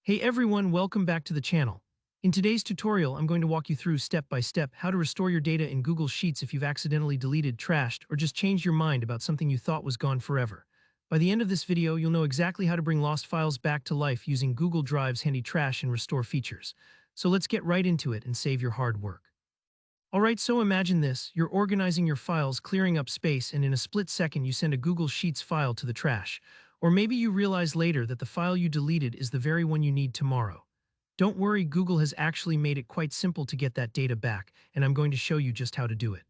Hey everyone, welcome back to the channel. In today's tutorial, I'm going to walk you through step by step how to restore your data in Google Sheets if you've accidentally deleted, trashed, or just changed your mind about something you thought was gone forever. By the end of this video, you'll know exactly how to bring lost files back to life using Google Drive's handy trash and restore features. So let's get right into it and save your hard work. Alright, so imagine this, you're organizing your files, clearing up space, and in a split second you send a Google Sheets file to the trash. Or maybe you realize later that the file you deleted is the very one you need tomorrow. Don't worry, Google has actually made it quite simple to get that data back, and I'm going to show you just how to do it.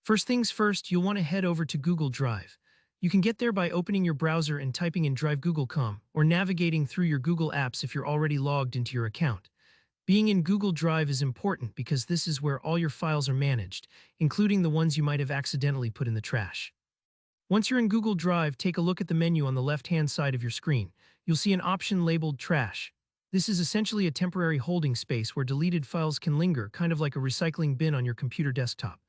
First things first, you'll want to head over to Google Drive. You can get there by opening your browser and typing in drive.google.com, or navigating through your Google apps if you're already logged into your account. Being in Google Drive is important because this is where all your files are managed, including the ones you might have accidentally put in the trash. Once you're in Google Drive, take a look at the menu on the left-hand side of your screen. You'll see an option labeled Trash. This is essentially a temporary holding space where deleted files can linger, kind of like a recycling bin on your computer desktop.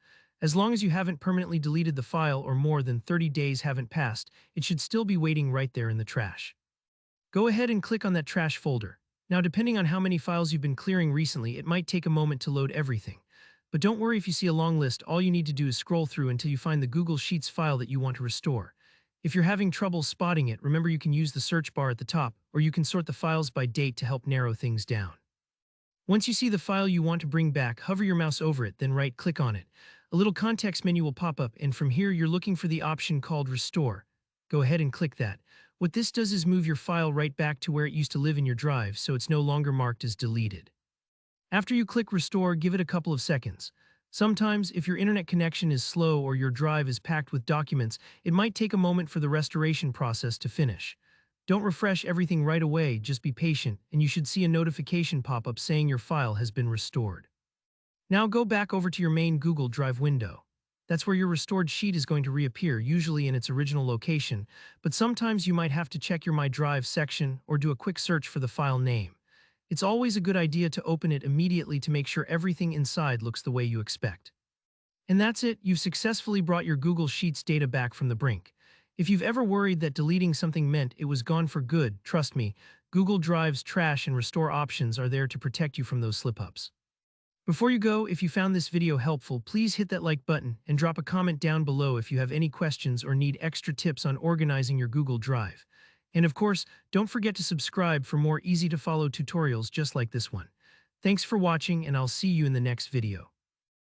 As long as you haven't permanently deleted the file or more than 30 days haven't passed, it should still be waiting right there in the trash. Go ahead and click on that trash folder. Now, depending on how many files you've been clearing recently, it might take a moment to load everything. But don't worry if you see a long list, all you need to do is scroll through until you find the Google Sheets file that you want to restore. If you're having trouble spotting it, remember you can use the search bar at the top, or you can sort the files by date to help narrow things down. Once you see the file you want to bring back, hover your mouse over it, then right-click on it. A little context menu will pop up, and from here you're looking for the option called Restore. Go ahead and click that. What this does is move your file right back to where it used to live in your drive, so it's no longer marked as deleted. After you click Restore, give it a couple of seconds. Sometimes, if your internet connection is slow or your drive is packed with documents, it might take a moment for the restoration process to finish. Don't refresh everything right away, just be patient, and you should see a notification pop up saying your file has been restored. Now go back over to your main Google Drive window. That's where your restored sheet is going to reappear, usually in its original location, but sometimes you might have to check your My Drive section or do a quick search for the file name. It's always a good idea to open it immediately to make sure everything inside looks the way you expect. And that's it, you've successfully brought your Google Sheets data back from the brink. If you've ever worried that deleting something meant it was gone for good, trust me, Google Drive's trash and restore options are there to protect you from those slip-ups. Before you go, if you found this video helpful, please hit that like button and drop a comment down below if you have any questions or need extra tips on organizing your Google Drive. And of course, don't forget to subscribe for more easy-to-follow tutorials just like this one. Thanks for watching, and I'll see you in the next video.